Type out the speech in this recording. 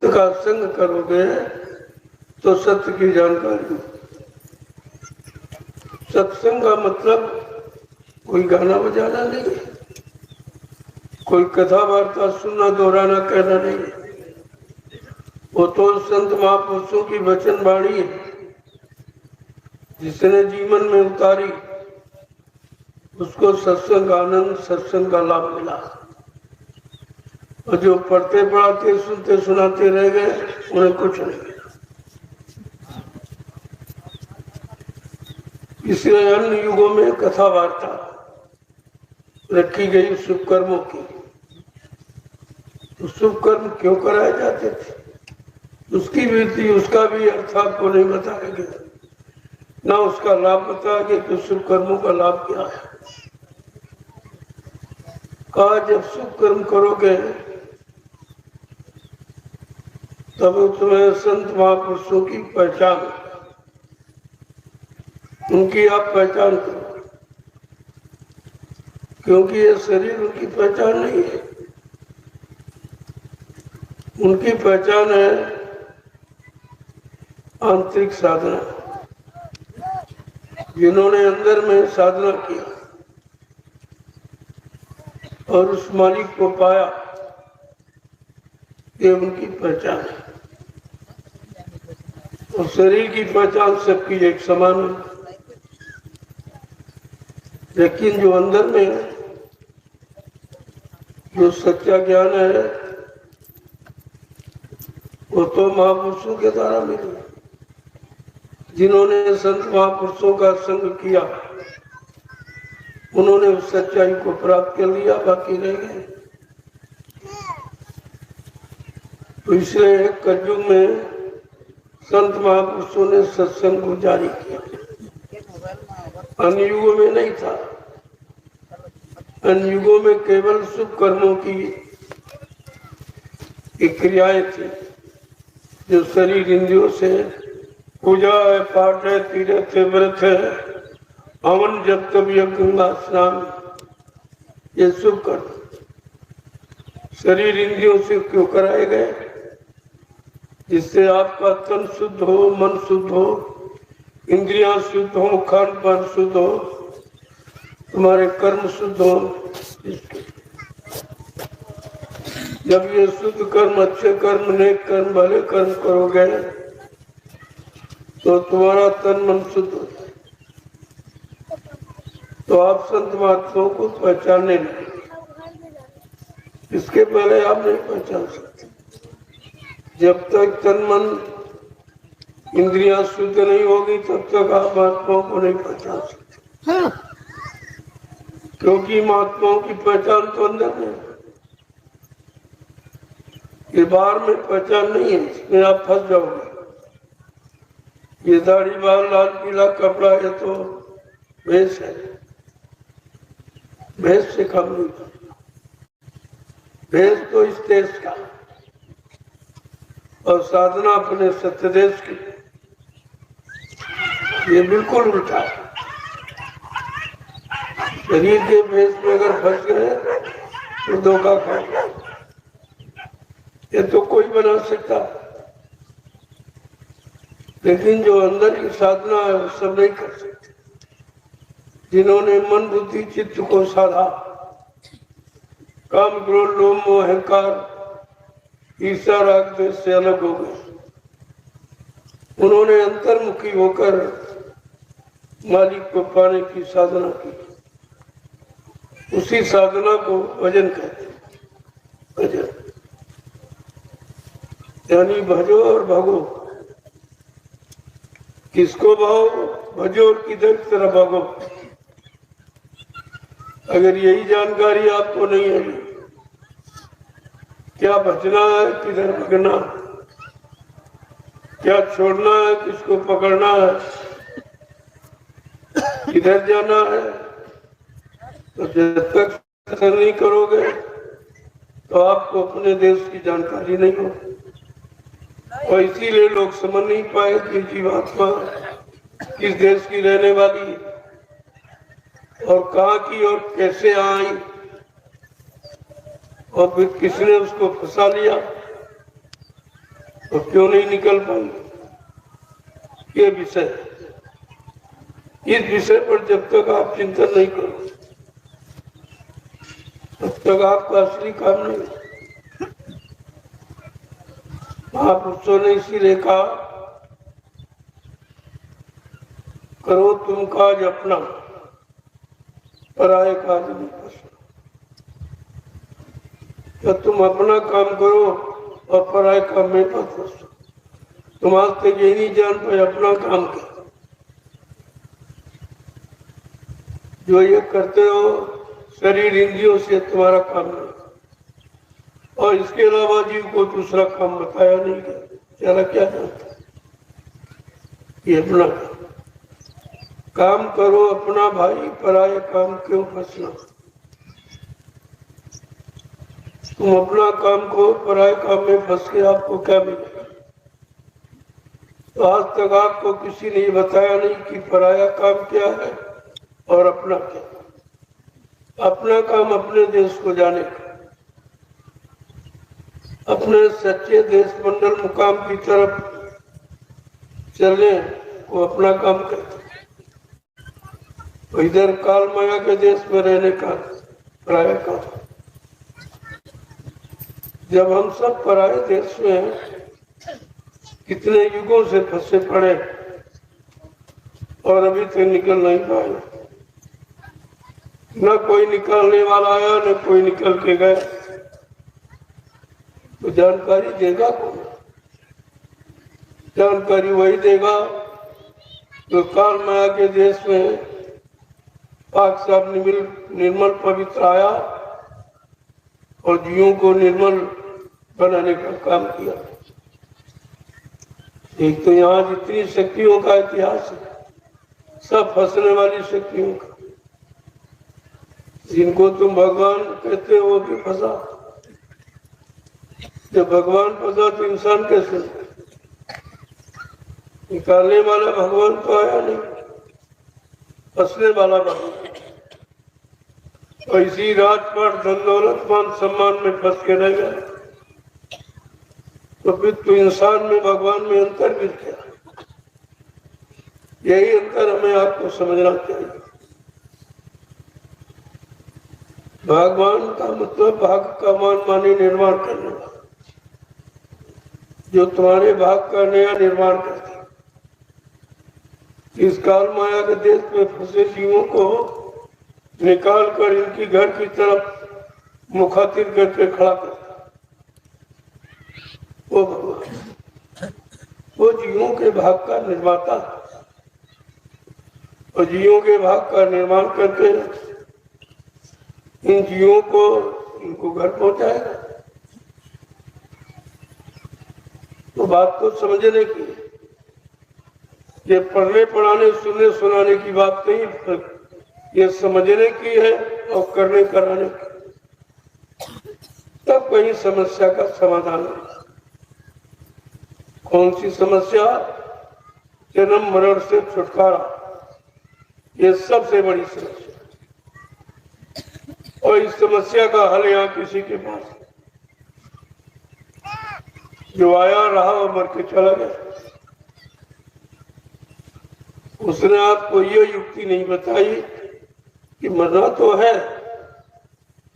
का संग करोगे तो सत्य की जानकारी। सत्संग का मतलब कोई गाना बजाना नहीं है, कोई कथा वार्ता सुनना दोहराना कहना नहीं है। वो तो संत महापुरुषों की वचन वाणी है, जिसने जीवन में उतारी, उसको सत्संग आनंद, सत्संग का लाभ मिला। और जो पढ़ते पढ़ाते सुनते सुनाते रह गए, उन्हें कुछ नहीं मिला। इसलिए अन्य युगों में कथा वार्ता रखी गई शुभ कर्मों की। तो शुभ कर्म क्यों कराए जाते थे, उसकी वृत्ति, उसका भी अर्थ आपको नहीं बताया गया, ना उसका लाभ बताया गया कि शुभ कर्मों का लाभ क्या है। कहा जब शुभ कर्म करोगे तब तुम्हें संत महापुरुषों की पहचान, उनकी आप पहचान करो, क्योंकि ये शरीर उनकी पहचान नहीं है। उनकी पहचान है आंतरिक साधना, जिन्होंने अंदर में साधना किया और उस मालिक को पाया, ये उनकी पहचान है। और शरीर की पहचान सबकी एक समान है, लेकिन जो अंदर में है, जो सच्चा ज्ञान है, वो तो महापुरुषों के द्वारा मिले, जिन्होंने संत महापुरुषों का संग किया, उन्होंने उस सच्चाई को प्राप्त कर लिया, बाकी रह गए। तो इसलिए कलयुग में संत महापुरुषों ने सत्संग को जारी किया, अन्य युगों में नहीं था। अन्य युगों में केवल शुभ कर्मों की क्रियाएं थी, जो शरीर इंद्रियों से, पूजा है, पाठ है, तीर्थ है, व्रत है, हवन जब तब यज्ञ गंगा स्नान, ये शुभ कर्म शरीर इंद्रियों से क्यों कराए गए, जिससे आपका तन शुद्ध हो, मन शुद्ध हो, इंद्रियां शुद्ध हो, खान पान शुद्ध हो, तुम्हारे कर्म शुद्ध हो। जब ये शुद्ध कर्म, अच्छे कर्म, नेक कर्म, भले कर्म करोगे तो तुम्हारा तन मन शुद्ध हो जाए, तो आप संत महात्माओं को पहचानने लगे। इसके पहले आप नहीं पहचान सकते। जब तक तन मन इंद्रियां शुद्ध नहीं होगी, तब तक आप महात्माओं को नहीं पहचान सकते। क्योंकि महात्माओं की पहचान तो अंदर में, ये बाहर में पहचान नहीं है, इसमें आप फंस जाओगे। ये दाढ़ी बाल लाल पीला कपड़ा, ये तो भेष है, भेष से कम नहीं। भेष तो इस देश का, और साधना अपने सत्य देश की, ये बिल्कुल उल्टा है। शरीर के भेष में अगर फंस गए तो धोखा खाओगे। ये तो कोई बना सकता, लेकिन जो अंदर की साधना है वो सब नहीं कर सकते। जिन्होंने मन बुद्धि चित्त को साधा, काम क्रोध लोभ मोह अहंकार ईर्ष्या राग द्वेष से अलग हो गए, उन्होंने अंतर्मुखी होकर मालिक को पाने की साधना की। उसी साधना को भजन कहते हैं। भजन यानी भजो और भगो। किसको भाओ, भजो और किधर तरह भागो। अगर यही जानकारी आपको नहीं है, क्या बचना है, किधर भगना, क्या छोड़ना है, किसको पकड़ना है, किधर जाना है, तो जब तक असर नहीं करोगे तो आपको अपने देश की जानकारी नहीं होगी। और इसीलिए लोग समझ नहीं पाए कि जीवात्मा किस देश की रहने वाली है और कहाँ की और कैसे आई, और फिर किसने उसको फंसा लिया। तो क्यों नहीं निकल पाई? ये विषय, इस विषय पर जब तक आप चिंतन नहीं करो तब तक आपका असली काम नहीं। महापुरुषों ने इसीलिए कहा, करो तुम काज अपना, पराये काज नहीं फंसना। तो तुम अपना काम करो और पराये काम में मत फंसो। तुम आज तक ये नहीं जान पाए अपना काम क्या। जो ये करते हो शरीर इंद्रियों से तुम्हारा काम नहीं, और इसके अलावा जीव को दूसरा काम बताया नहीं गया। चला क्या जानता है? ये अपना काम करो अपना भाई, पराये काम क्यों फंसना। तुम अपना काम को पराये काम में फंस के आपको क्या मिलेगा? तो आज तक आपको किसी ने बताया नहीं कि पराया काम क्या है और अपना क्या। अपना काम अपने देश को जाने का, अपने सच्चे देश मंडल मुकाम की तरफ चलने को अपना काम करते। इधर काल माया के देश में रहने का पराया काम। जब हम सब पराये देश में कितने युगों से फंसे पड़े और अभी तक निकल नहीं पाए, न कोई निकालने वाला आया न कोई निकल के गया, तो जानकारी देगा कौन? जानकारी वही देगा तो काल माया के देश में पाक साफ निर्मल पवित्र आया और जीवों को निर्मल बनाने का काम किया। एक तो यहाँ जितनी शक्तियों का इतिहास है, सब फंसने वाली शक्तियों का। जिनको तुम भगवान कहते हो वो भी फंसा। जब भगवान फंसा तो इंसान कैसे? निकालने वाला भगवान तो आया नहीं, फंसने वाला भगवान। और इसी राजपाट धन दौलत मान सम्मान में फंस के रह गया। तो फिर तो इंसान में भगवान में अंतर गिर गया। यही अंतर हमें आपको समझना चाहिए। भगवान का मतलब भाग का मान माने निर्माण करने वाला, जो तुम्हारे भाग का नया निर्माण करता। इस काल माया के देश में फंसे जीवों को निकाल कर इनकी घर की तरफ मुखातिब करके खड़ा करता वो भगवान। वो जीवों के भाग का निर्माता और जीवों के भाग का निर्माण करके इन जीवों को इनको घर पहुंचाएगा। तो बात को समझने की, ये पढ़ने पढ़ाने सुनने सुनाने की बात नहीं, ये समझने की है और करने कराने की। तब कहीं समस्या का समाधान है। कौन सी समस्या? जन्म मरण से छुटकारा, ये सबसे बड़ी समस्या। और इस समस्या का हल यहाँ किसी के पास, जो आया रहा और मर के चला गया, उसने आपको ये युक्ति नहीं बताई कि मरना तो है